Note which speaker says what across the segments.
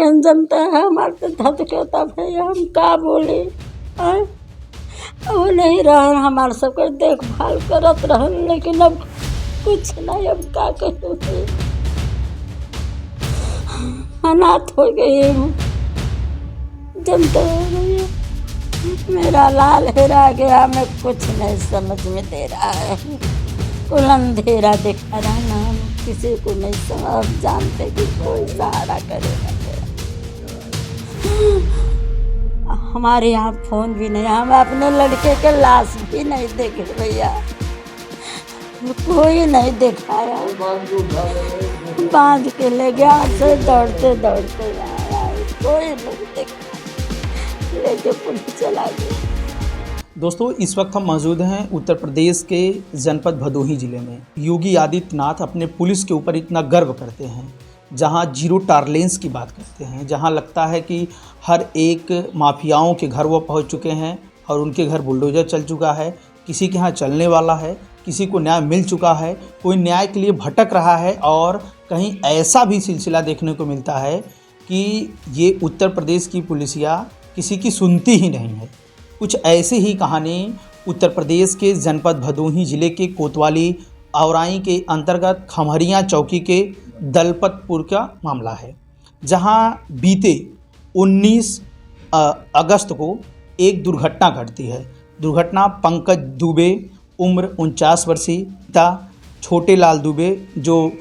Speaker 1: लेकिन जनता है हमारे पे धधकेता भैया, हम का बोले। आय वो नहीं रह हमारे सबके देखभाल करत रहल, लेकिन अब कुछ नहीं, अब का कहे, अनाथ हो गई हूँ। जनता भैया मेरा लाल हेरा गया, मैं कुछ नहीं समझ में दे रहा है, कुल अंधेरा दिखा रहा ना, हम किसी को नहीं समझ जानते कि कोई सहारा करेगा। हमारे यहाँ फोन भी नहीं, हम अपने लड़के के लाश भी नहीं देखे भैया, कोई नहीं दिखाया। बांध के ले गया से दौड़ते दौड़ते आया, कोई नहीं देखा, लेके पुलिस चला गया।
Speaker 2: दोस्तों, इस वक्त हम मौजूद हैं उत्तर प्रदेश के जनपद भदोही ज़िले में। योगी आदित्यनाथ अपने पुलिस के ऊपर इतना गर्व करते हैं, जहां जीरो टॉलरेंस की बात करते हैं, जहां लगता है कि हर एक माफियाओं के घर वो पहुंच चुके हैं और उनके घर बुलडोजर चल चुका है, किसी के यहाँ चलने वाला है, किसी को न्याय मिल चुका है, कोई न्याय के लिए भटक रहा है। और कहीं ऐसा भी सिलसिला देखने को मिलता है कि ये उत्तर प्रदेश की पुलिसिया किसी की सुनती ही नहीं है। कुछ ऐसी ही कहानी उत्तर प्रदेश के जनपद भदोही ज़िले के कोतवाली औराई के अंतर्गत खमहरिया चौकी के दलपतपुर का मामला है, जहां बीते 19 अगस्त को एक दुर्घटना घटती है। दुर्घटना पंकज दुबे उम्र 49 वर्षीय पिता छोटे लाल दुबे, जो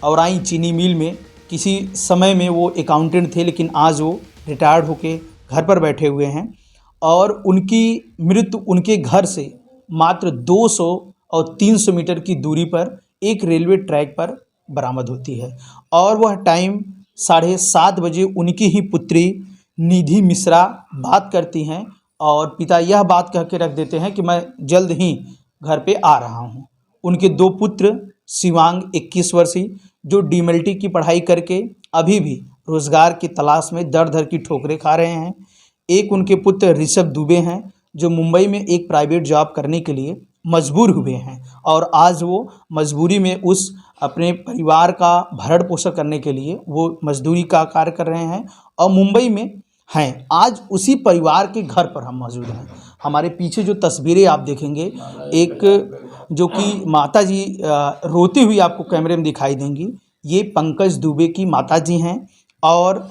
Speaker 2: औराई चीनी मिल में किसी समय में वो अकाउंटेंट थे, लेकिन आज वो रिटायर्ड होके घर पर बैठे हुए हैं, और उनकी मृत्यु उनके घर से मात्र 200 और 300 मीटर की दूरी पर एक रेलवे ट्रैक पर बरामद होती है। और वह टाइम 7:30 बजे उनकी ही पुत्री निधि मिश्रा बात करती हैं, और पिता यह बात कह के रख देते हैं कि मैं जल्द ही घर पे आ रहा हूँ। उनके 2 पुत्र शिवांग 21 वर्षीय, जो डीएमएलटी की पढ़ाई करके अभी भी रोज़गार की तलाश में दर दर की ठोकरें खा रहे हैं। एक उनके पुत्र ऋषभ दुबे हैं, जो मुंबई में एक प्राइवेट जॉब करने के लिए मजबूर हुए हैं, और आज वो मजबूरी में उस अपने परिवार का भरण पोषण करने के लिए वो मजदूरी का कार्य कर रहे हैं और मुंबई में हैं। आज उसी परिवार के घर पर हम मौजूद हैं। हमारे पीछे जो तस्वीरें आप देखेंगे, एक जो कि माता जी रोती हुई आपको कैमरे में दिखाई देंगी, ये पंकज दुबे की माता जी हैं, और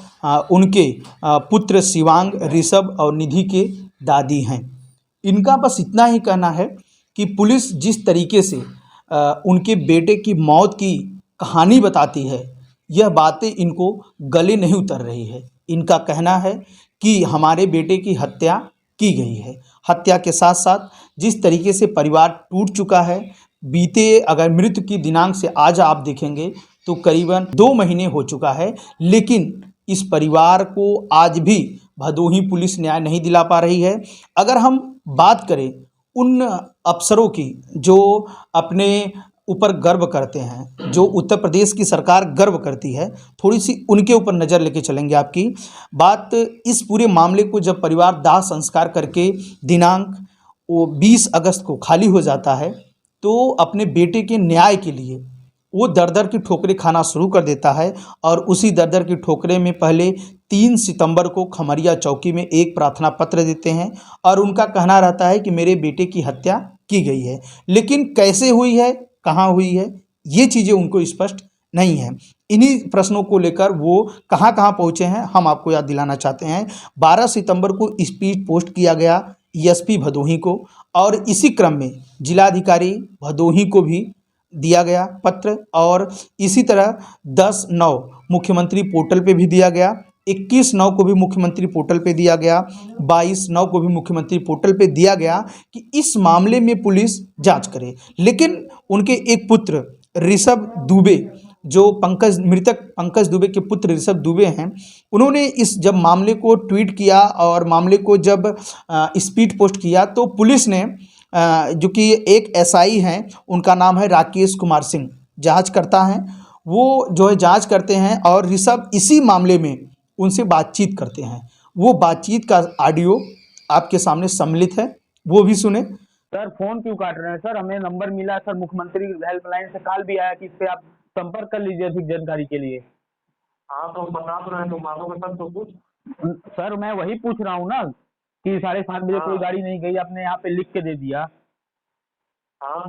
Speaker 2: उनके पुत्र शिवांग, ऋषभ और निधि के दादी हैं। इनका बस इतना ही कहना है कि पुलिस जिस तरीके से उनके बेटे की मौत की कहानी बताती है, यह बातें इनको गले नहीं उतर रही है। इनका कहना है कि हमारे बेटे की हत्या की गई है। हत्या के साथ साथ जिस तरीके से परिवार टूट चुका है, बीते अगर मृत्यु की दिनांक से आज आप देखेंगे तो करीबन 2 महीने हो चुका है, लेकिन इस परिवार को आज भी भदोही पुलिस न्याय नहीं दिला पा रही है। अगर हम बात करें उन अफसरों की जो अपने ऊपर गर्व करते हैं, जो उत्तर प्रदेश की सरकार गर्व करती है, थोड़ी सी उनके ऊपर नज़र लेके चलेंगे आपकी बात। इस पूरे मामले को जब परिवार दाह संस्कार करके दिनांक वो 20 अगस्त को खाली हो जाता है, तो अपने बेटे के न्याय के लिए वो दर दर की ठोकरें खाना शुरू कर देता है। और उसी दर दर की ठोकरें में पहले 3 सितंबर को खमरिया चौकी में एक प्रार्थना पत्र देते हैं, और उनका कहना रहता है कि मेरे बेटे की हत्या की गई है, लेकिन कैसे हुई है, कहाँ हुई है, ये चीज़ें उनको स्पष्ट नहीं है। इन्हीं प्रश्नों को लेकर वो कहाँ कहाँ पहुँचे हैं, हम आपको याद दिलाना चाहते हैं। 12 सितंबर को स्पीड पोस्ट किया गया एसपी भदोही को, और इसी क्रम में जिलाधिकारी भदोही को भी दिया गया पत्र, और इसी तरह 10/9 मुख्यमंत्री पोर्टल पे भी दिया गया, 21/9 को भी मुख्यमंत्री पोर्टल पे दिया गया, 22/9 को भी मुख्यमंत्री पोर्टल पे दिया गया कि इस मामले में पुलिस जांच करे। लेकिन उनके एक पुत्र ऋषभ दुबे, जो मृतक पंकज दुबे के पुत्र ऋषभ दुबे हैं, उन्होंने इस जब मामले को ट्वीट किया और मामले को जब स्पीड पोस्ट किया, तो पुलिस ने जो कि एक एसआई हैं, उनका नाम है राकेश कुमार सिंह, जांच करता है, वो जो है जांच करते हैं, और ऋषभ इसी मामले में उनसे बातचीत करते हैं। वो बातचीत का ऑडियो आपके सामने सम्मिलित है, वो भी सुने।
Speaker 3: सर फोन क्यों काट रहे हैं सर? हमें नंबर मिला सर, मुख्यमंत्री हेल्पलाइन से कॉल भी आया कि इस पे आप संपर्क कर लीजिए अधिक जानकारी के लिए।
Speaker 4: हाँ तो बता तो रहे, तो मानोगे तब तो कुछ।
Speaker 3: सर मैं वही पूछ रहा हूँ ना कि 7:30 बजे कोई
Speaker 4: हाँ
Speaker 3: गाड़ी नहीं गई, आपने यहाँ पे लिख के दे दिया,
Speaker 4: हाँ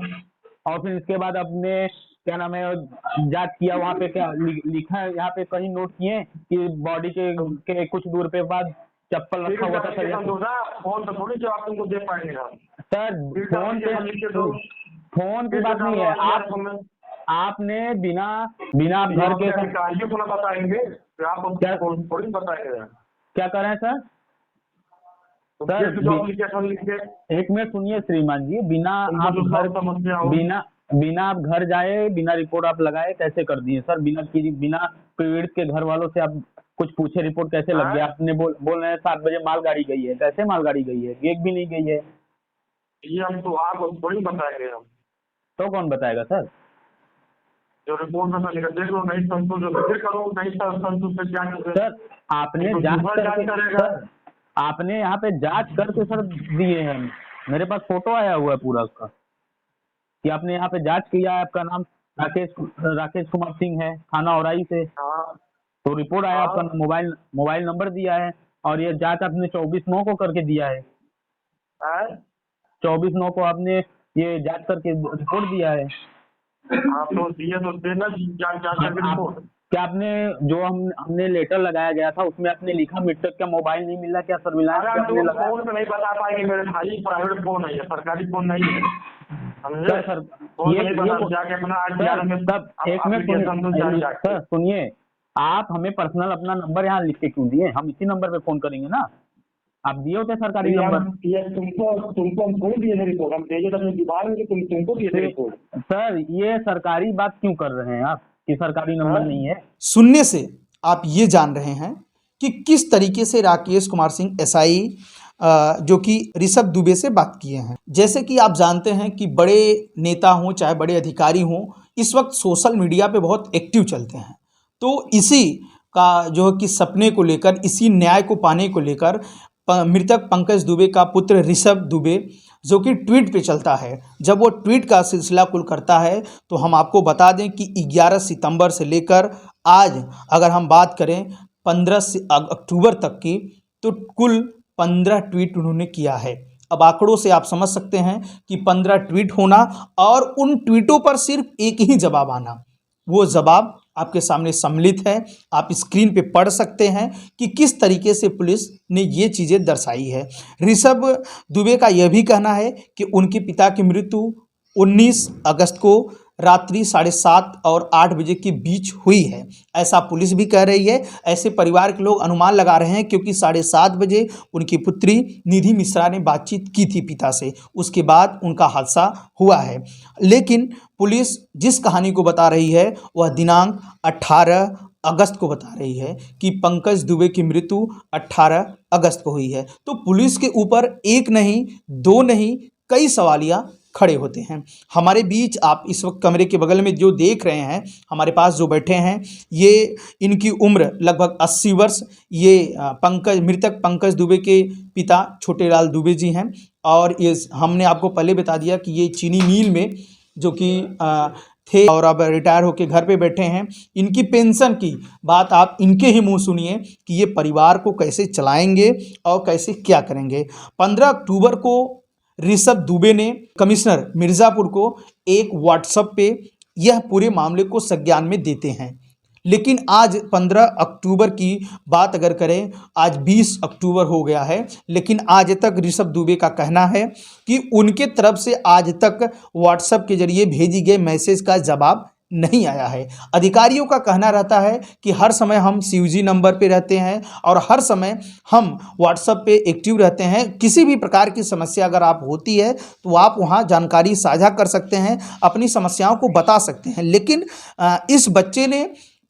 Speaker 3: और फिर इसके बाद आपने क्या नाम है जांच किया, वहाँ पे क्या लिखा है, यहाँ पे कहीं नोट किए कि बॉडी के कुछ दूर पे बाद चप्पल
Speaker 4: फिर
Speaker 3: रखा हुआ था सर?
Speaker 4: फोन तो थोड़ी जवाब तुमको दे पाएंगे हम।
Speaker 3: सर
Speaker 4: फिर
Speaker 3: फोन पे,
Speaker 4: लिख के दो।
Speaker 3: फोन की
Speaker 4: फिर
Speaker 3: बात नहीं है, आपने बिना बिना आप घर के
Speaker 4: अधिकारियों को ना बताएंगे, फिर आप
Speaker 3: क्या
Speaker 4: थोड़ी बताएंगे।
Speaker 3: क्या कर रहे हैं सर?
Speaker 4: तो
Speaker 3: सर,
Speaker 4: फिर एप्लीकेशन लिख के
Speaker 3: एक मिनट सुनिए श्रीमान जी, बिना
Speaker 4: तुमको
Speaker 3: आप
Speaker 4: जो
Speaker 3: घर
Speaker 4: सब समस्या हो।
Speaker 3: बिना बिना आप घर जाए, बिना रिपोर्ट आप लगाए कैसे कर दिए सर? बिना पीड़ित के घर वालों से आप कुछ पूछे रिपोर्ट कैसे लग गया? आपने बोल रहे हैं 7 बजे मालगाड़ी गई है, कैसे मालगाड़ी गई है? एक भी नहीं गई है।
Speaker 4: ये हम तो आपको थोड़ी बताएंगे हम।
Speaker 3: तो कौन बताएगा सर?
Speaker 4: जो रिपोर्ट में लिखा देख लो, नहीं संतुष्ट हो तो फिर करो, नहीं संतुष्ट से जांच करो।
Speaker 3: सर आपने
Speaker 4: तो
Speaker 3: जांच
Speaker 4: दूसरा
Speaker 3: करके
Speaker 4: जांच करेगा।
Speaker 3: सर, आपने यहाँ पे जांच करके सर दिए हैं, मेरे पास फोटो आया हुआ है पूरा उसका कि आपने यहाँ पे जांच किया है, आपका नाम राकेश कुमार सिंह है, थाना औराई से।
Speaker 4: हाँ
Speaker 3: तो रिपोर्ट आया,
Speaker 4: हाँ
Speaker 3: आपका मोबाइल नंबर दिया है, और ये जांच आपने 24/9 को करके दिया है।
Speaker 4: हाँ
Speaker 3: 24/9 को आपने ये जांच करके रिपोर्ट दिया है।
Speaker 4: हाँ, तो दिए तो देना जांच करके रिपोर्ट।
Speaker 3: क्या आपने जो हमने लेटर लगाया गया था उसमें आपने लिखा मृतक का मोबाइल नहीं मिला, क्या सर्विलांस
Speaker 4: अरे
Speaker 3: पे
Speaker 4: हम
Speaker 3: आपने
Speaker 4: तो
Speaker 3: लगाया?
Speaker 4: फोन पे नहीं बता पाएंगे, मेरे भाई प्राइवेट फोन है, सरकारी फोन नहीं है, समझे?
Speaker 3: सर
Speaker 4: फोन
Speaker 3: ये
Speaker 4: नहीं बता, जाके अपना आर में
Speaker 3: सब एक मिनट सर सुनिए, आप हमें पर्सनल अपना नंबर यहाँ लिख के क्यों दिए? हम इसी नंबर पे फोन करेंगे ना। आप दिए होते सरकारी नंबर।
Speaker 4: तुमको हम कौन दिए थे रिपोर्ट? हम भेजे अपने विभाग में, तुमको दिए थे रिपोर्ट।
Speaker 3: सर ये सरकारी बात क्यों कर रहे हैं आप कि सरकारी नंबर नहीं है?
Speaker 2: सुनने से आप ये जान रहे हैं कि किस तरीके से राकेश कुमार सिंह एसआई जो कि ऋषभ दुबे से बात किए हैं। जैसे कि आप जानते हैं कि बड़े नेता हों चाहे बड़े अधिकारी हों, इस वक्त सोशल मीडिया पे बहुत एक्टिव चलते हैं। तो इसी का जो है कि सपने को लेकर, इसी न्याय को पाने को लेकर मृतक पंकज दुबे का पुत्र ऋषभ दुबे जो कि ट्वीट पे चलता है, जब वो ट्वीट का सिलसिला कुल करता है तो हम आपको बता दें कि 11 सितंबर से लेकर आज अगर हम बात करें 15 अक्टूबर तक की, तो कुल 15 ट्वीट उन्होंने किया है। अब आंकड़ों से आप समझ सकते हैं कि 15 ट्वीट होना और उन ट्वीटों पर सिर्फ एक ही जवाब आना, वो जवाब आपके सामने सम्मिलित है। आप स्क्रीन पे पढ़ सकते हैं कि किस तरीके से पुलिस ने ये चीज़ें दर्शाई है। ऋषभ दुबे का यह भी कहना है कि उनके पिता की मृत्यु 19 अगस्त को रात्रि 7:30 और 8 बजे के बीच हुई है, ऐसा पुलिस भी कह रही है। ऐसे परिवार के लोग अनुमान लगा रहे हैं क्योंकि 7:30 बजे उनकी पुत्री निधि मिश्रा ने बातचीत की थी पिता से, उसके बाद उनका हादसा हुआ है। लेकिन पुलिस जिस कहानी को बता रही है वह दिनांक 18 अगस्त को बता रही है कि पंकज दुबे की मृत्यु 18 अगस्त को हुई है। तो पुलिस के ऊपर एक नहीं, दो नहीं, कई सवालिया खड़े होते हैं। हमारे बीच आप इस वक्त कमरे के बगल में जो देख रहे हैं, हमारे पास जो बैठे हैं, ये इनकी उम्र लगभग 80 वर्ष, ये मृतक पंकज दुबे के पिता छोटेलाल दुबे जी हैं। और ये हमने आपको पहले बता दिया कि ये चीनी मिल में जो कि थे और अब रिटायर होकर घर पे बैठे हैं। इनकी पेंशन की बात आप इनके ही मुंह सुनिए कि ये परिवार को कैसे चलाएंगे और कैसे क्या करेंगे। 15 अक्टूबर को ऋषभ दुबे ने कमिश्नर मिर्ज़ापुर को एक व्हाट्सएप पे यह पूरे मामले को संज्ञान में देते हैं। लेकिन आज 15 अक्टूबर की बात अगर करें, आज 20 अक्टूबर हो गया है, लेकिन आज तक ऋषभ दुबे का कहना है कि उनके तरफ से आज तक व्हाट्सएप के जरिए भेजी गए मैसेज का जवाब नहीं आया है। अधिकारियों का कहना रहता है कि हर समय हम CUG नंबर पे रहते हैं और हर समय हम व्हाट्सएप पे एक्टिव रहते हैं। किसी भी प्रकार की समस्या अगर आप होती है तो आप वहाँ जानकारी साझा कर सकते हैं, अपनी समस्याओं को बता सकते हैं। लेकिन इस बच्चे ने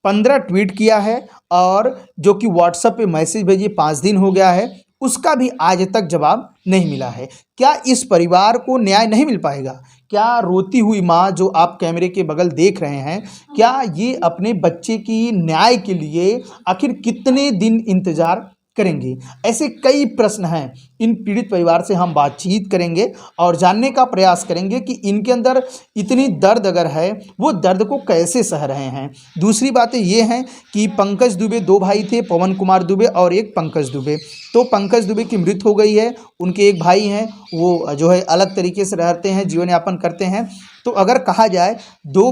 Speaker 2: 15 ट्वीट किया है और जो कि व्हाट्सएप पे मैसेज भेजिए 5 दिन हो गया है, उसका भी आज तक जवाब नहीं मिला है। क्या इस परिवार को न्याय नहीं मिल पाएगा? क्या रोती हुई माँ जो आप कैमरे के बगल देख रहे हैं, क्या ये अपने बच्चे की न्याय के लिए आखिर कितने दिन इंतज़ार करेंगे। ऐसे कई प्रश्न हैं, इन पीड़ित परिवार से हम बातचीत करेंगे और जानने का प्रयास करेंगे कि इनके अंदर इतनी दर्द अगर है वो दर्द को कैसे सह रहे हैं। दूसरी बातें ये हैं कि पंकज दुबे 2 भाई थे, पवन कुमार दुबे और एक पंकज दुबे। तो पंकज दुबे की मृत्यु हो गई है, उनके एक भाई हैं वो जो है अलग तरीके से रहते हैं, जीवन यापन करते हैं। तो अगर कहा जाए 2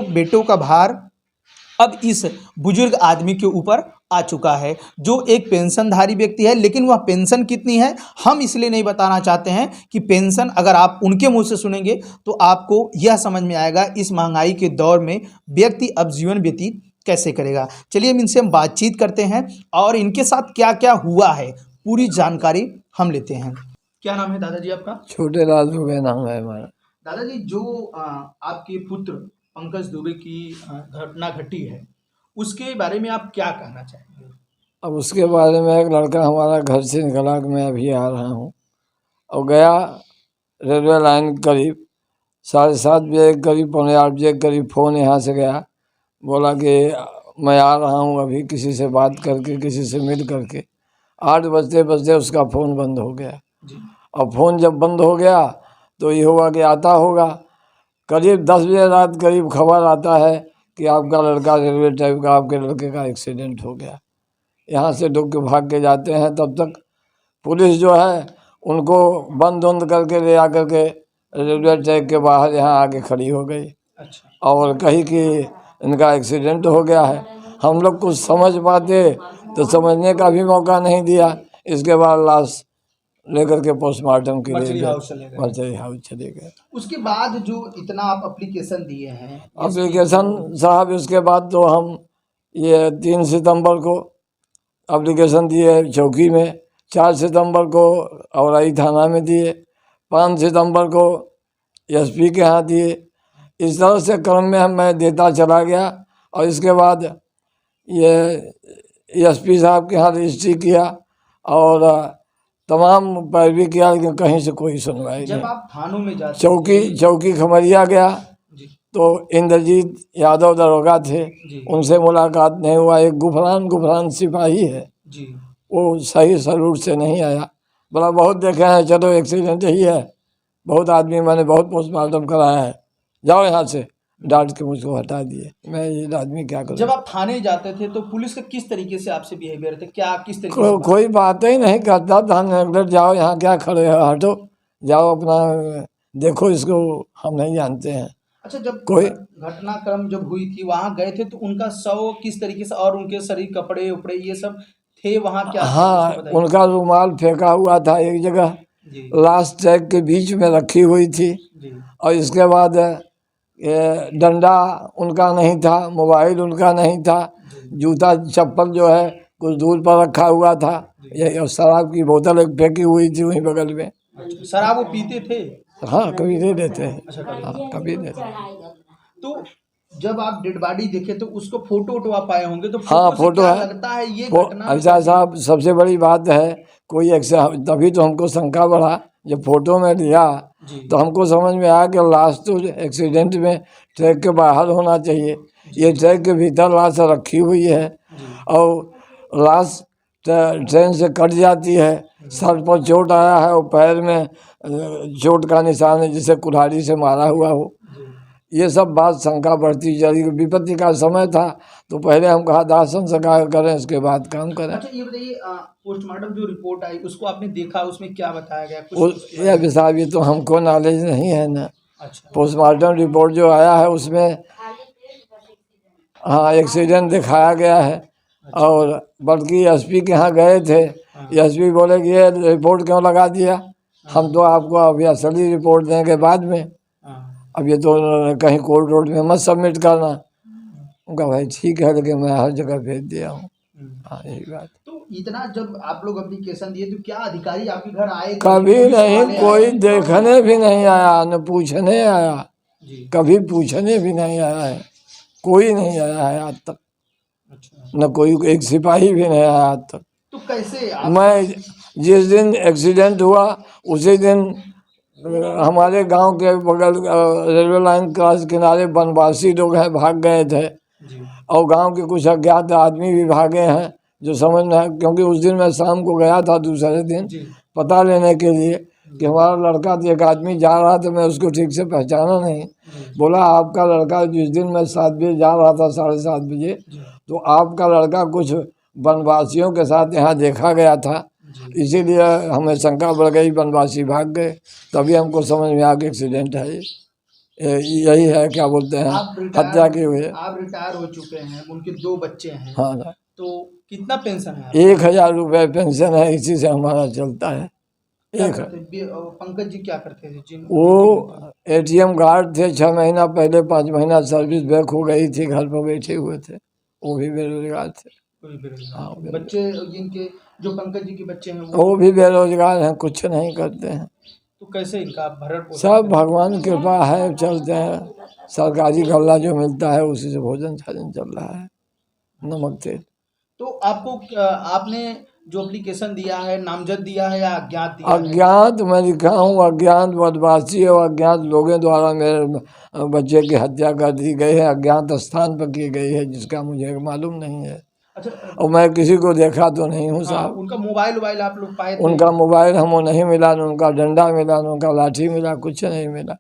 Speaker 2: बेटों का भार अब इस बुजुर्ग आदमी के ऊपर आ चुका है, जो एक पेंशनधारी व्यक्ति है। लेकिन वह पेंशन कितनी है हम इसलिए नहीं बताना चाहते हैं कि पेंशन अगर आप उनके मुंह से सुनेंगे तो आपको यह समझ में आएगा इस महंगाई के दौर में व्यक्ति अब जीवन व्यतीत कैसे करेगा। चलिए इनसे हम बातचीत करते हैं और इनके साथ क्या क्या हुआ है पूरी जानकारी हम लेते हैं। क्या नाम है दादाजी आपका?
Speaker 5: छोटे लाल दुबे नाम है हमारा।
Speaker 2: दादाजी, जो आपके पुत्र पंकज दुबे की घटना घटी है उसके बारे में आप क्या कहना चाहेंगे?
Speaker 5: अब उसके बारे में एक लड़का हमारा घर से निकला कि मैं अभी आ रहा हूँ और गया रेलवे लाइन करीब 7:30 बजे करीब 7:45 बजे करीब फ़ोन यहाँ से गया, बोला कि मैं आ रहा हूँ अभी, किसी से बात करके किसी से मिल करके। 8 बजते बजते उसका फ़ोन बंद हो गया। अब फ़ोन जब बंद हो गया तो ये हुआ कि आता होगा। करीब 10 बजे रात करीब खबर आता है कि आपका लड़का रेलवे ट्रैक का, आपके लड़के का एक्सीडेंट हो गया। यहाँ से डुक के भाग के जाते हैं, तब तक पुलिस जो है उनको बंद करके ले आकर के रेलवे ट्रैक के बाहर यहाँ आके खड़ी हो गई।
Speaker 2: अच्छा।
Speaker 5: और कही कि इनका एक्सीडेंट हो गया है। हम लोग कुछ समझ पाते तो समझने का भी मौका नहीं दिया। इसके बाद लाश लेकर के पोस्टमार्टम के लिए मर्चरी हाउस चले गए।
Speaker 2: उसके बाद जो इतना आप एप्लीकेशन दिए हैं
Speaker 5: एप्लीकेशन साहब, इसके बाद तो हम ये 3 सितंबर को एप्लीकेशन दिए चौकी में, 4 सितंबर को औराई थाना में दिए, 5 सितंबर को एसपी के यहाँ दिए। इस तरह से क्रम में मैं देता चला गया और इसके बाद ये एसपी साहब के यहाँ रजिस्ट्री किया और तमाम पैरवी किया, लेकिन कहीं से कोई सुनवाई
Speaker 2: जब
Speaker 5: नहीं।
Speaker 2: आप थानों में जाते
Speaker 5: चौकी खमरिया गया
Speaker 2: जी।
Speaker 5: तो इंद्रजीत यादव दरोगा थे, उनसे मुलाकात नहीं हुआ। एक गुफरान सिपाही है
Speaker 2: जी,
Speaker 5: वो सही सलूट से नहीं आया। बोला बहुत देखे हैं, चलो एक्सीडेंट ही है, बहुत आदमी मैंने बहुत पोस्टमार्टम कराया है, जाओ यहाँ से। डांट के मुझको हटा दिए। मैं ये आदमी क्या करूँ।
Speaker 2: जब आप थाने जाते थे तो पुलिस का किस तरीके से आपसे बिहेवियर थे, क्या किस तरीके से?
Speaker 5: कोई बात ही नहीं करता था। नेगलेक्ट, जाओ यहाँ क्या खड़े हो, हटो, जाओ अपना देखो, इसको हम नहीं जानते हैं।
Speaker 2: अच्छा, जब
Speaker 5: कोई
Speaker 2: घटनाक्रम जब हुई थी वहाँ गए थे तो उनका शव किस तरीके से और उनके शरीर कपड़े उपड़े ये सब थे वहाँ, क्या?
Speaker 5: हाँ, उनका रुमाल फेंका हुआ था एक जगह,
Speaker 2: जी
Speaker 5: लास्ट ट्रैक के बीच में रखी हुई थी।
Speaker 2: जी
Speaker 5: और इसके बाद ये डंडा उनका नहीं था, मोबाइल उनका नहीं था, जूता चप्पल जो है कुछ दूर पर रखा हुआ था। ये शराब की बोतल एक फेंकी हुई थी वहीं बगल में।
Speaker 2: अच्छा, शराब वो पीते थे?
Speaker 5: हाँ, कभी दे देते हैं।
Speaker 2: अच्छा, कभी।
Speaker 5: हाँ, कभी देते हैं।
Speaker 2: तो जब आप डेड बॉडी देखे तो उसको फोटो आप पाए होंगे तो
Speaker 5: हाँ,
Speaker 2: से
Speaker 5: फोटो
Speaker 2: क्या
Speaker 5: है।
Speaker 2: लगता है ये घटना?
Speaker 5: ऐसा साहब, सबसे बड़ी बात है कोई तभी तो हमको शंका बढ़ा जब फोटो में लिया तो हमको समझ में आया कि लाश तो एक्सीडेंट में ट्रैक के बाहर होना चाहिए। ये ट्रैक के भीतर लाश रखी हुई है और लाश ट्रेन से कट जाती है। सर पर चोट आया है और पैर में चोट का निशान है, जिसे कुल्हाड़ी से मारा हुआ हो। ये सब बात शंका बढ़ती चली। विपत्ति का समय था तो पहले हम कहा दाह संस्कार करें, इसके बाद काम करें।
Speaker 2: अच्छा, ये बताइए पोस्टमार्टम जो रिपोर्ट आई उसको आपने देखा, उसमें क्या बताया गया कुछ?
Speaker 5: यह विषय भी तो हमको नॉलेज नहीं है ना।
Speaker 2: अच्छा,
Speaker 5: पोस्टमार्टम रिपोर्ट जो आया है उसमें हाँ एक्सीडेंट दिखाया गया है। और बल्कि एसपी के यहाँ गए थे, एसपी बोले कि ये रिपोर्ट क्यों लगा दिया, हम तो आपको अभी असली रिपोर्ट देंगे बाद में, अब ये तो कहीं कोर्ट रोड में मत सबमिट करना। उनका भाई ठीक है, लेकिन मैं हर जगह भेज दिया हूँ। हाँ, यही बात।
Speaker 2: तो इतना जब आप लोग एप्लीकेशन दिए तो क्या अधिकारी आपके घर आए?
Speaker 5: कभी नहीं, कोई देखने भी नहीं आया, न पूछने आया, कभी पूछने भी नहीं आया है, कोई नहीं आया है आज तक।
Speaker 2: अच्छा,
Speaker 5: न कोई एक सिपाही भी नहीं आया आज तक।
Speaker 2: तो कैसे
Speaker 5: मैं जिस दिन एक्सीडेंट हुआ उसी दिन हमारे गांव के बगल रेलवे लाइन क्रॉस किनारे वनवासी लोग हैं, भाग गए थे और गांव के कुछ अज्ञात आदमी भी भागे हैं। जो समझ में, क्योंकि उस दिन मैं शाम को गया था दूसरे दिन पता लेने के लिए कि हमारा लड़का, तो एक आदमी जा रहा था, मैं उसको ठीक से पहचाना नहीं। बोला आपका लड़का, जिस दिन मैं 7 बजे जा रहा था 7:30 बजे, तो आपका लड़का कुछ वनवासियों के साथ यहाँ देखा गया था, इसीलिए हमें शंका बढ़ गई, वनवासी भाग गए। तभी हमको समझ में आ गया एक्सीडेंट है यही है, क्या बोलते हैं, हत्या की हुई है।
Speaker 2: आप रिटायर हो चुके हैं, उनके 2 बच्चे हैं,
Speaker 5: हाँ,
Speaker 2: तो कितना पेंशन है?
Speaker 5: 1000 रुपये पेंशन है, इसी से हमारा चलता है।
Speaker 2: पंकज जी क्या करते थे?
Speaker 5: वो ATM गार्ड थे, 6 महीना पहले 5 महीना सर्विस बैक हो गई थी, घर पर बैठे हुए थे, वो भी बेरोजगार थे। हाँ,
Speaker 2: बच्चे जिनके, जो पंकज जी के बच्चे हैं,
Speaker 5: वो भी बेरोजगार हैं, कुछ नहीं करते हैं।
Speaker 2: तो कैसे इनका भरण पोषण?
Speaker 5: सब भगवान की कृपा है, चलते हैं। सरकारी गल्ला जो मिलता है उसी से भोजन छाजन चल रहा है, नमक तेल।
Speaker 2: तो आपको, आपने जो एप्लीकेशन दिया है, नामजद दिया है या अज्ञात दिया है?
Speaker 5: अज्ञात मैं लिखा हूँ, अज्ञात बदमाशी और अज्ञात लोगों द्वारा मेरे बच्चे की हत्या कर दी गई है, अज्ञात स्थान पर की गई है, जिसका मुझे मालूम नहीं है।
Speaker 2: अच्छा,
Speaker 5: और मैं किसी को देखा तो नहीं हूँ
Speaker 2: हाँ,
Speaker 5: साहब।
Speaker 2: उनका मोबाइल आप लोग पाए थे?
Speaker 5: उनका मोबाइल हमको नहीं मिला, न उनका डंडा मिला, न उनका लाठी मिला, कुछ नहीं मिला।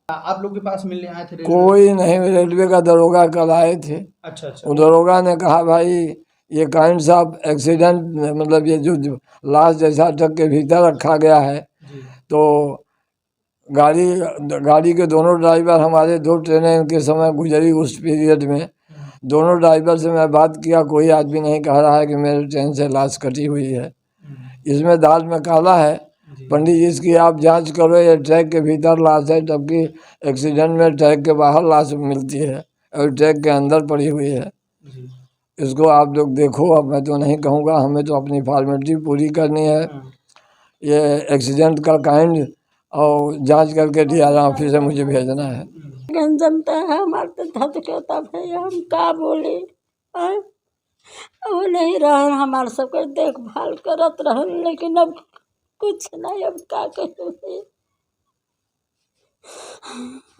Speaker 2: आप लोग के पास मिलने आए थे?
Speaker 5: कोई नहीं, रेलवे का दरोगा कल आए थे।
Speaker 2: अच्छा।
Speaker 5: वो दरोगा ने कहा भाई ये काइंड ऑफ एक्सीडेंट, मतलब ये जो लाश जैसा ट्रक के भीतर रखा गया है, तो गाड़ी के दोनों ड्राइवर, हमारे 2 ट्रेनें के समय गुजरी उस पीरियड में, दोनों ड्राइवर से मैं बात किया, कोई आदमी नहीं कह रहा है कि मेरे ट्रेन से लाश कटी हुई है। इसमें दाल में काला है, पंडित जी इसकी आप जांच करो, ये ट्रक के भीतर लाश है, जबकि एक्सीडेंट में ट्रक के बाहर लाश मिलती है और ट्रक के अंदर पड़ी हुई है। इसको आप लोग देखो, अब मैं तो नहीं कहूँगा, हमें तो अपनी फॉर्मेलिटी पूरी करनी है। ये एक्सीडेंट का काइंड और जांच करके DRI ऑफिस से मुझे भेजना है।
Speaker 1: जनता है हमारे तो धत कहता भैया, हम का बोले, वो नहीं रहे, हमारे सबके देखभाल करत रहे, लेकिन अब कुछ नहीं, अब का कहे,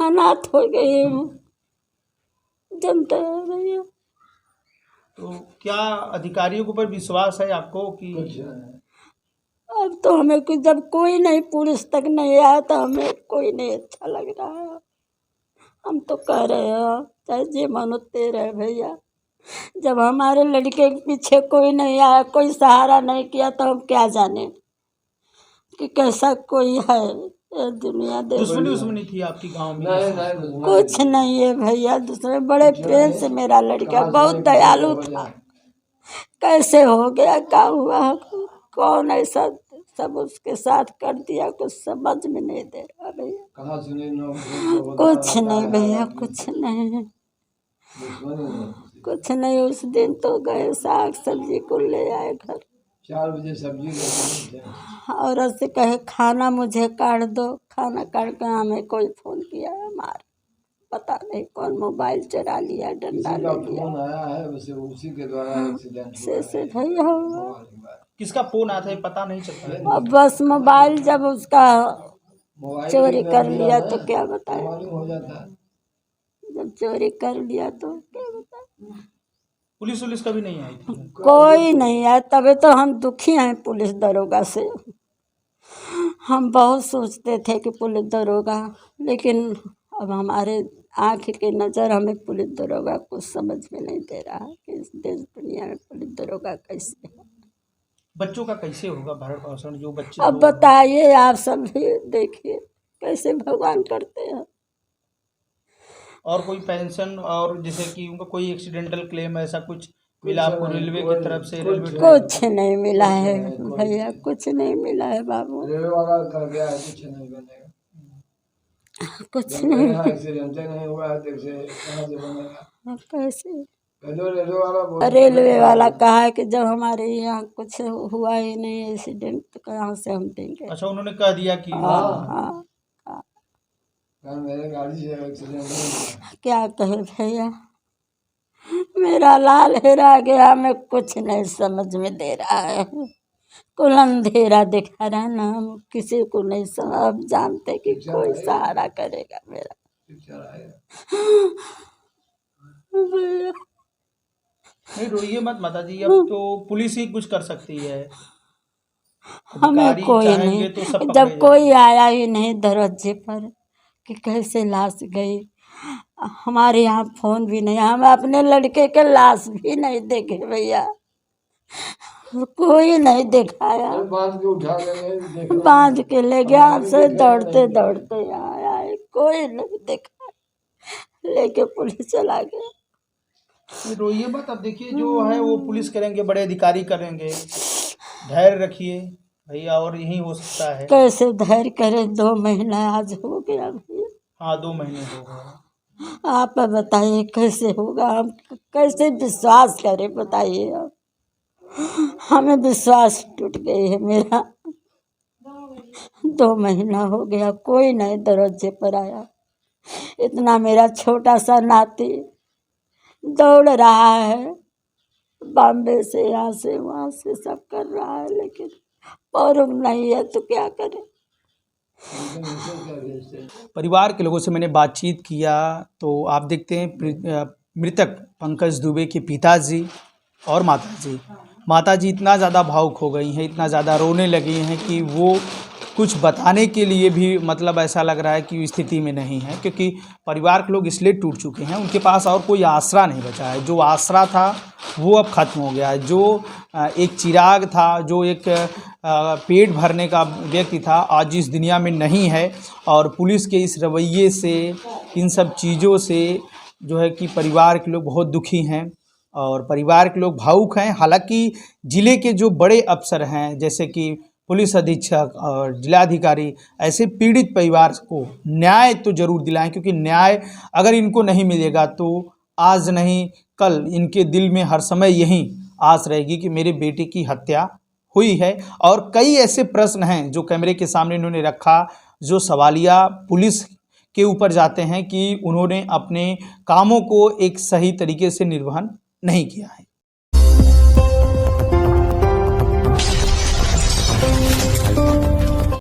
Speaker 1: अनाथ हो गए जनता है भैया।
Speaker 2: तो क्या अधिकारियों के ऊपर विश्वास है आपको कि?
Speaker 1: अब तो हमें कुछ, जब कोई नहीं, पुलिस तक नहीं आया, तो हमें कोई नहीं अच्छा लग रहा है। हम तो कह रहे हैं चाहे जे मानो तेरा है भैया, जब हमारे लड़के के पीछे कोई नहीं आया, कोई सहारा नहीं किया, तो हम क्या जाने कि कैसा कोई है ये दुनिया।
Speaker 2: दुश्मनी थी आपकी गांव में?
Speaker 1: कुछ नहीं है भैया, दूसरे बड़े प्रेम से मेरा लड़का, बहुत दयालु था, कैसे हो गया, क्या हुआ, कौन ऐसा सब उसके साथ कर दिया, कुछ समझ में नहीं दे रहा भैया। कुछ नहीं भैया, कुछ नहीं, कुछ नहीं। उस दिन तो गए, साग सब्जी को ले आए घर,
Speaker 5: 4 बजे सब्जी
Speaker 1: और ऐसे कहे खाना मुझे काट दो, खाना काट के हमें कोई फ़ोन किया हमारे, पता नहीं कौन मोबाइल चुरा लिया, डंडा ले लिया,
Speaker 5: आया है उसी के द्वारा एक्सीडेंट
Speaker 1: से भैया हुआ।
Speaker 2: किसका फोन आता है पता नहीं चलता?
Speaker 1: अब बस मोबाइल जब उसका चोरी कर लिया तो क्या बताएं,
Speaker 5: हो जाता है।
Speaker 1: जब चोरी कर लिया तो क्या बताएं।
Speaker 2: पुलिस कभी नहीं आई थी?
Speaker 1: कोई नहीं आया, तभी तो हम दुखी हैं पुलिस दरोगा से। हम बहुत सोचते थे कि पुलिस दरोगा, लेकिन अब हमारे आँख की नज़र हमें पुलिस दरोगा कुछ समझ में नहीं दे रहा है कि इस देश दुनिया में पुलिस दरोगा कैसे है।
Speaker 2: बच्चों का कैसे होगा भरण पोषण, जो बच्चे?
Speaker 1: अब बताइए, आप सब भी देखिए कैसे भगवान करते हैं।
Speaker 2: और कोई पेंशन, और जैसे कि उनका कोई एक्सीडेंटल क्लेम ऐसा कुछ मिला आपको रेलवे की तरफ से?
Speaker 1: कुछ नहीं मिला है भैया, कुछ नहीं मिला है बाबू,
Speaker 5: रेलवे वाला कर गया है, कुछ नहीं बनेगा,
Speaker 1: कुछ नहीं।
Speaker 5: एक्सीडेंट नहीं हुआ है, देख से कहाँ से बनेगा,
Speaker 1: कैसे?
Speaker 5: रेलवे
Speaker 1: वाला कहा है कि जब हमारे यहाँ कुछ हुआ ही नहीं एक्सीडेंट, तो कहाँ से हम देंगे।
Speaker 2: अच्छा, उन्होंने कह दिया कि
Speaker 1: हाँ,
Speaker 5: मेरे गाड़ी से एक्सीडेंट।
Speaker 1: क्या कहे भैया, मेरा लाल हेरा गया, मैं कुछ नहीं समझ में दे रहा है, कुल अंधेरा दिखा रहा है ना, हम किसी को नहीं समझ, अब जानते कि कोई सहारा करेगा मेरा भैया।
Speaker 2: नहीं रोइए मत माता जी, अब तो पुलिस ही कुछ कर सकती है।
Speaker 1: हमें
Speaker 2: अधिकारी
Speaker 1: कोई
Speaker 2: चाहेंगे तो सब
Speaker 1: नहीं,
Speaker 2: पकड़े
Speaker 1: जब कोई आया ही नहीं दरवाजे पर कि कैसे लाश गई। हमारे यहाँ फोन भी नहीं, हम अपने लड़के के लाश भी नहीं देखे भैया, कोई नहीं दिखाया।
Speaker 5: बांध के उठा ले गए, देखा
Speaker 1: बांध के ले गया, हमसे दौड़ते दौड़ते यहाँ आए, कोई नहीं देखा, लेके पुलिस चला गया।
Speaker 2: नहीं रोइए मत, अब देखिए जो है वो पुलिस करेंगे, बड़े अधिकारी करेंगे, धैर्य रखिए भैया, और यही हो सकता है।
Speaker 1: कैसे धैर्य करे, 2 महीना आज हो गया भैया।
Speaker 2: हाँ 2 महीने हो गए।
Speaker 1: आप बताइए कैसे होगा, हम कैसे विश्वास करें बताइए। अब हमें विश्वास टूट गई है मेरा। 2 महीना हो गया, कोई नहीं दरवाजे पर आया। इतना मेरा छोटा सा नाती दौड़ रहा है, बॉम्बे से यहाँ से वहाँ से सब कर रहा है, लेकिन और नहीं है तो क्या करें।
Speaker 2: परिवार के लोगों से मैंने बातचीत किया तो आप देखते हैं मृतक पंकज दुबे के पिताजी और माताजी इतना ज़्यादा भावुक हो गई हैं, इतना ज़्यादा रोने लगी हैं कि वो कुछ बताने के लिए भी मतलब ऐसा लग रहा है कि स्थिति में नहीं है, क्योंकि परिवार के लोग इसलिए टूट चुके हैं, उनके पास और कोई आसरा नहीं बचा है। जो आसरा था वो अब ख़त्म हो गया है। जो एक चिराग था, जो एक पेट भरने का व्यक्ति था, आज इस दुनिया में नहीं है। और पुलिस के इस रवैये से, इन सब चीज़ों से जो है कि परिवार के लोग बहुत दुखी हैं और परिवार के लोग भावुक हैं। हालांकि ज़िले के जो बड़े अफसर हैं, जैसे कि पुलिस अधीक्षक और जिलाधिकारी, ऐसे पीड़ित परिवार को न्याय तो ज़रूर दिलाएं, क्योंकि न्याय अगर इनको नहीं मिलेगा तो आज नहीं कल इनके दिल में हर समय यही आस रहेगी कि मेरे बेटे की हत्या हुई है। और कई ऐसे प्रश्न हैं जो कैमरे के सामने इन्होंने रखा, जो सवालिया पुलिस के ऊपर जाते हैं कि उन्होंने अपने कामों को एक सही तरीके से निर्वहन नहीं किया है।